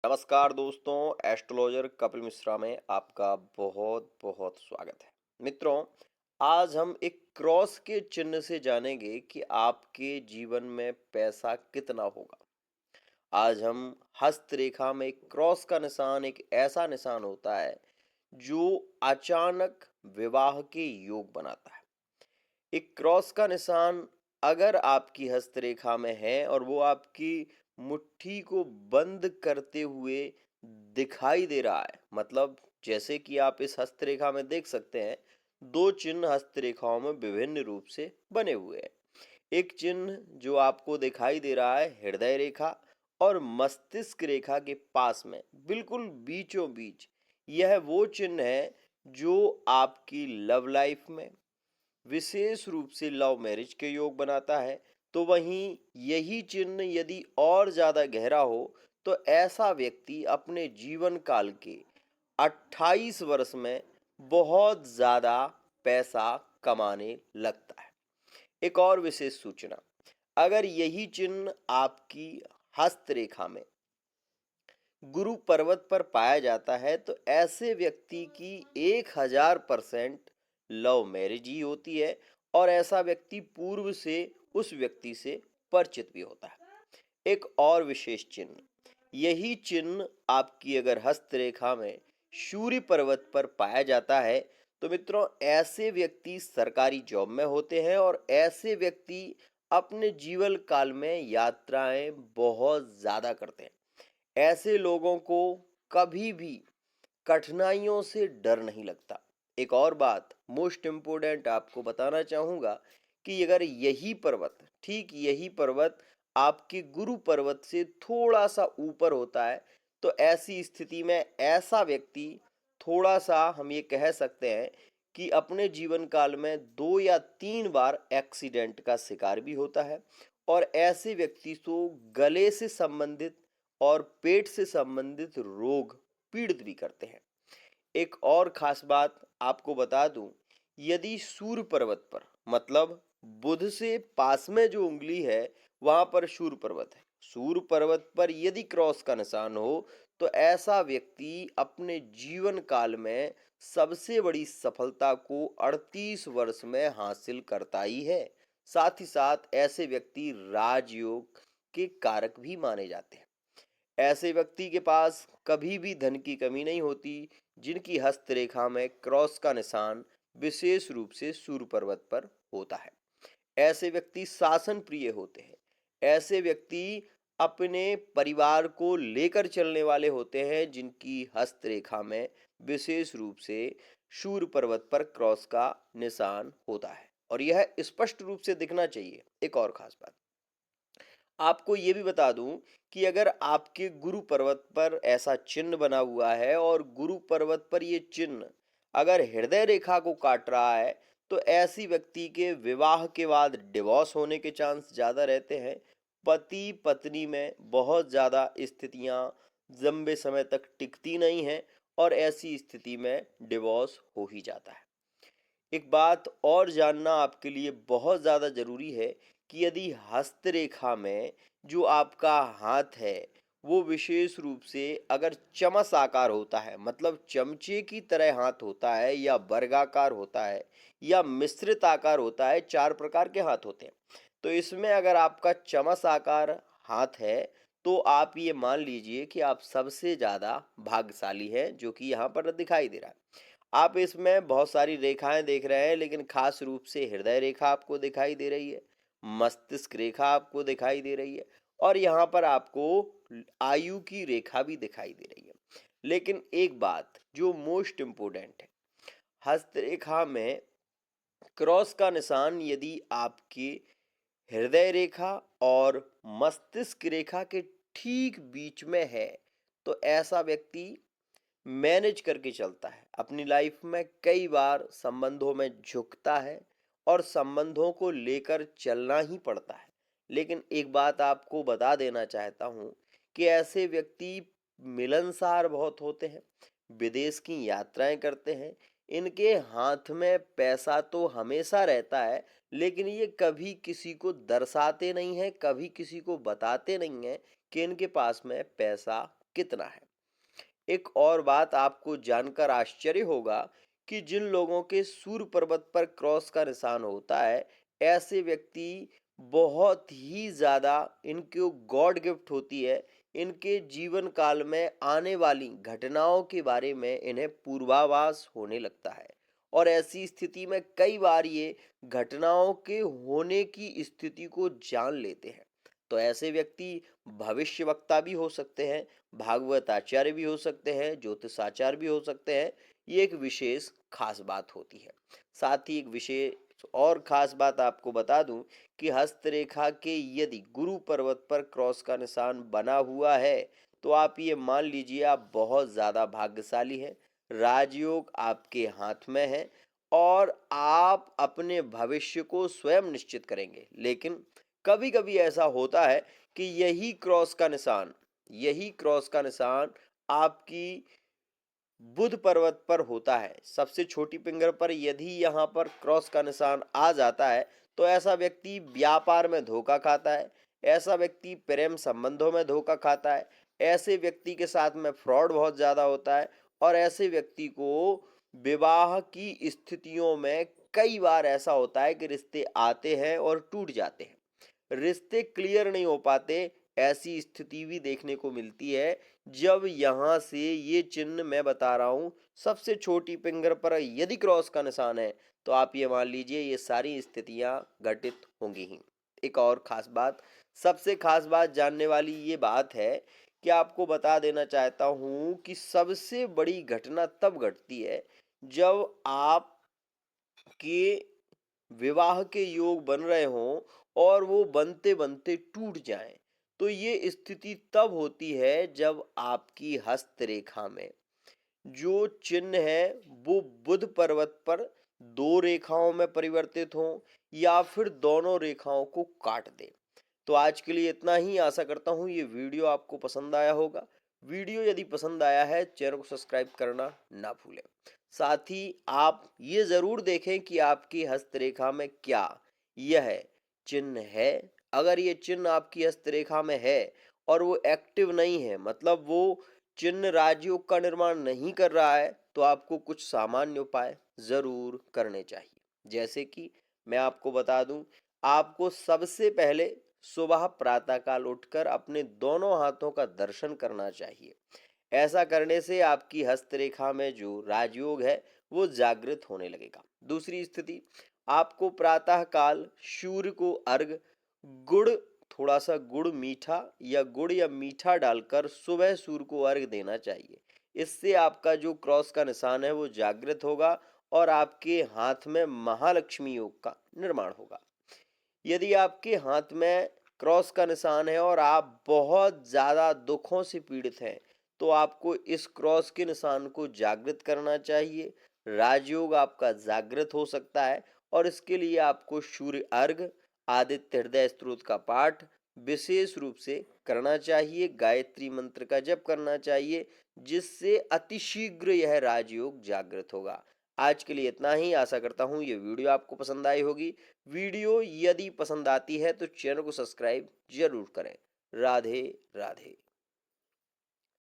नमस्कार दोस्तों, एस्ट्रोलॉजर कपिल मिश्रा में आपका बहुत बहुत स्वागत है। मित्रों, आज हम एक क्रॉस के चिन्ह से जानेंगे कि आपके जीवन में पैसा कितना होगा। आज हम हस्त रेखा में एक क्रॉस का निशान एक ऐसा निशान होता है जो अचानक विवाह के योग बनाता है। एक क्रॉस का निशान अगर आपकी हस्तरेखा में है और वो आपकी मुट्ठी को बंद करते हुए दिखाई दे रहा है, मतलब जैसे कि आप इस हस्तरेखा में देख सकते हैं, दो चिन्ह हस्तरेखाओं में विभिन्न रूप से बने हुए हैं। एक चिन्ह जो आपको दिखाई दे रहा है हृदय रेखा और मस्तिष्क रेखा के पास में बिल्कुल बीचों बीच, यह वो चिन्ह है जो आपकी लव लाइफ में विशेष रूप से लव मैरिज के योग बनाता है। तो वहीं यही चिन्ह यदि और ज़्यादा गहरा हो तो ऐसा व्यक्ति अपने जीवन काल के 28 वर्ष में बहुत ज़्यादा पैसा कमाने लगता है। एक और विशेष सूचना, अगर यही चिन्ह आपकी हस्तरेखा में गुरु पर्वत पर पाया जाता है तो ऐसे व्यक्ति की 1000% लव मैरिज ही होती है और ऐसा व्यक्ति पूर्व से उस व्यक्ति से परिचित भी होता है। एक और विशेष चिन्ह, यही चिन्ह आपकी अगर हस्तरेखा में सूर्य पर्वत पर पाया जाता है तो मित्रों ऐसे व्यक्ति सरकारी जॉब में होते हैं और ऐसे व्यक्ति अपने जीवन काल में यात्राएं बहुत ज़्यादा करते हैं। ऐसे लोगों को कभी भी कठिनाइयों से डर नहीं लगता। एक और बात मोस्ट इम्पोर्टेंट आपको बताना चाहूँगा कि अगर यही पर्वत, ठीक यही पर्वत आपके गुरु पर्वत से थोड़ा सा ऊपर होता है तो ऐसी स्थिति में ऐसा व्यक्ति थोड़ा सा हम ये कह सकते हैं कि अपने जीवन काल में 2 या 3 बार एक्सीडेंट का शिकार भी होता है और ऐसे व्यक्ति को गले से संबंधित और पेट से संबंधित रोग पीड़ित भी करते हैं। एक और खास बात आपको बता दूं, यदि सूर्य पर्वत पर, मतलब बुध से पास में जो उंगली है वहां पर सूर्य पर्वत है, सूर्य पर्वत पर यदि क्रॉस का निशान हो तो ऐसा व्यक्ति अपने जीवन काल में सबसे बड़ी सफलता को 38 वर्ष में हासिल करता ही है। साथ ही साथ ऐसे व्यक्ति राजयोग के कारक भी माने जाते हैं। ऐसे व्यक्ति के पास कभी भी धन की कमी नहीं होती जिनकी हस्तरेखा में क्रॉस का निशान विशेष रूप से सूर्य पर्वत पर होता है। ऐसे व्यक्ति शासन प्रिय होते हैं। ऐसे व्यक्ति अपने परिवार को लेकर चलने वाले होते हैं जिनकी हस्तरेखा में विशेष रूप से सूर्य पर्वत पर क्रॉस का निशान होता है और यह स्पष्ट रूप से दिखना चाहिए। एक और खास बात आपको ये भी बता दूं कि अगर आपके गुरु पर्वत पर ऐसा चिन्ह बना हुआ है और गुरु पर्वत पर ये चिन्ह अगर हृदय रेखा को काट रहा है तो ऐसी व्यक्ति के विवाह के बाद डिवोर्स होने के चांस ज़्यादा रहते हैं। पति पत्नी में बहुत ज़्यादा स्थितियां लंबे समय तक टिकती नहीं हैं और ऐसी स्थिति में डिवोर्स हो ही जाता है। एक बात और जानना आपके लिए बहुत ज़्यादा ज़रूरी है कि यदि हस्तरेखा में जो आपका हाथ है वो विशेष रूप से अगर चमस आकार होता है, मतलब चमचे की तरह हाथ होता है या वर्गाकार होता है या मिश्रित आकार होता है, 4 प्रकार के हाथ होते हैं। तो इसमें अगर आपका चमस आकार हाथ है तो आप ये मान लीजिए कि आप सबसे ज़्यादा भाग्यशाली हैं, जो कि यहाँ पर दिखाई दे रहा है। आप इसमें बहुत सारी रेखाएं देख रहे हैं लेकिन खास रूप से हृदय रेखा आपको दिखाई दे रही है, मस्तिष्क रेखा आपको दिखाई दे रही है और यहाँ पर आपको आयु की रेखा भी दिखाई दे रही है। लेकिन एक बात जो मोस्ट इम्पोर्टेंट है, हस्तरेखा में क्रॉस का निशान यदि आपके हृदय रेखा और मस्तिष्क रेखा के ठीक बीच में है तो ऐसा व्यक्ति मैनेज करके चलता है, अपनी लाइफ में कई बार संबंधों में झुकता है और संबंधों को लेकर चलना ही पड़ता है। लेकिन एक बात आपको बता देना चाहता हूँ कि ऐसे व्यक्ति मिलनसार बहुत होते हैं, विदेश की यात्राएं करते हैं, इनके हाथ में पैसा तो हमेशा रहता है लेकिन ये कभी किसी को दर्शाते नहीं हैं, कभी किसी को बताते नहीं हैं कि इनके पास में पैसा कितना है। एक और बात आपको जानकर आश्चर्य होगा कि जिन लोगों के सूर्य पर्वत पर क्रॉस का निशान होता है, ऐसे व्यक्ति बहुत ही ज़्यादा इनको गॉड गिफ्ट होती है। इनके जीवन काल में आने वाली घटनाओं के बारे में इन्हें पूर्वाभास होने लगता है और ऐसी स्थिति में कई बार ये घटनाओं के होने की स्थिति को जान लेते हैं। तो ऐसे व्यक्ति भविष्यवक्ता भी हो सकते हैं, भागवत आचार्य भी हो सकते हैं, ज्योतिषाचार्य भी हो सकते हैं। ये एक विशेष खास बात होती है। साथ ही एक विशेष और खास बात आपको बता दूं कि हस्तरेखा के यदि गुरु पर्वत पर क्रॉस का निशान बना हुआ है तो आप ये मान लीजिए आप बहुत ज़्यादा भाग्यशाली हैं। राजयोग आपके हाथ में है और आप अपने भविष्य को स्वयं निश्चित करेंगे। लेकिन कभी कभी ऐसा होता है कि यही क्रॉस का निशान आपकी बुध पर्वत पर होता है। सबसे छोटी फिंगर पर यदि यहाँ पर क्रॉस का निशान आ जाता है तो ऐसा व्यक्ति व्यापार में धोखा खाता है, ऐसा व्यक्ति प्रेम संबंधों में धोखा खाता है, ऐसे व्यक्ति के साथ में फ्रॉड बहुत ज़्यादा होता है और ऐसे व्यक्ति को विवाह की स्थितियों में कई बार ऐसा होता है कि रिश्ते आते हैं और टूट जाते हैं, रिश्ते क्लियर नहीं हो पाते। ऐसी स्थिति भी देखने को मिलती है जब यहाँ से ये चिन्ह मैं बता रहा हूँ सबसे छोटी फिंगर पर यदि क्रॉस का निशान है तो आप ये मान लीजिए ये सारी स्थितियाँ घटित होंगी ही। एक और खास बात, सबसे खास बात जानने वाली ये बात है कि आपको बता देना चाहता हूँ कि सबसे बड़ी घटना तब घटती है जब आप के विवाह के योग बन रहे हों और वो बनते बनते टूट जाएं। तो ये स्थिति तब होती है जब आपकी हस्तरेखा में जो चिन्ह है वो बुध पर्वत पर दो रेखाओं में परिवर्तित हो या फिर दोनों रेखाओं को काट दे। तो आज के लिए इतना ही। आशा करता हूँ ये वीडियो आपको पसंद आया होगा। वीडियो यदि पसंद आया है चैनल को सब्सक्राइब करना ना भूलें। साथ ही आप ये ज़रूर देखें कि आपकी हस्तरेखा में क्या यह चिन्ह है। अगर ये चिन्ह आपकी हस्तरेखा में है और वो एक्टिव नहीं है, मतलब वो चिन्ह राजयोग का निर्माण नहीं कर रहा है, तो आपको कुछ सामान्य उपाय ज़रूर करने चाहिए। जैसे कि मैं आपको बता दूं, आपको सबसे पहले सुबह प्रातःकाल उठकर अपने दोनों हाथों का दर्शन करना चाहिए। ऐसा करने से आपकी हस्तरेखा में जो राजयोग है वो जागृत होने लगेगा। दूसरी स्थिति, आपको प्रातःकाल सूर्य को अर्घ गुड़, थोड़ा सा गुड़ मीठा या मीठा डालकर सुबह सूर्य को अर्घ देना चाहिए। इससे आपका जो क्रॉस का निशान है वो जागृत होगा और आपके हाथ में महालक्ष्मी योग का निर्माण होगा। यदि आपके हाथ में क्रॉस का निशान है और आप बहुत ज़्यादा दुखों से पीड़ित हैं तो आपको इस क्रॉस के निशान को जागृत करना चाहिए। राजयोग आपका जागृत हो सकता है और इसके लिए आपको सूर्य अर्घ, आदित्य हृदय स्तोत्र का पाठ विशेष रूप से करना चाहिए, गायत्री मंत्र का जप करना चाहिए, जिससे अतिशीघ्र यह राजयोग जागृत होगा। आज के लिए इतना ही। आशा करता हूँ ये वीडियो आपको पसंद आई होगी। वीडियो यदि पसंद आती है तो चैनल को सब्सक्राइब जरूर करें। राधे राधे।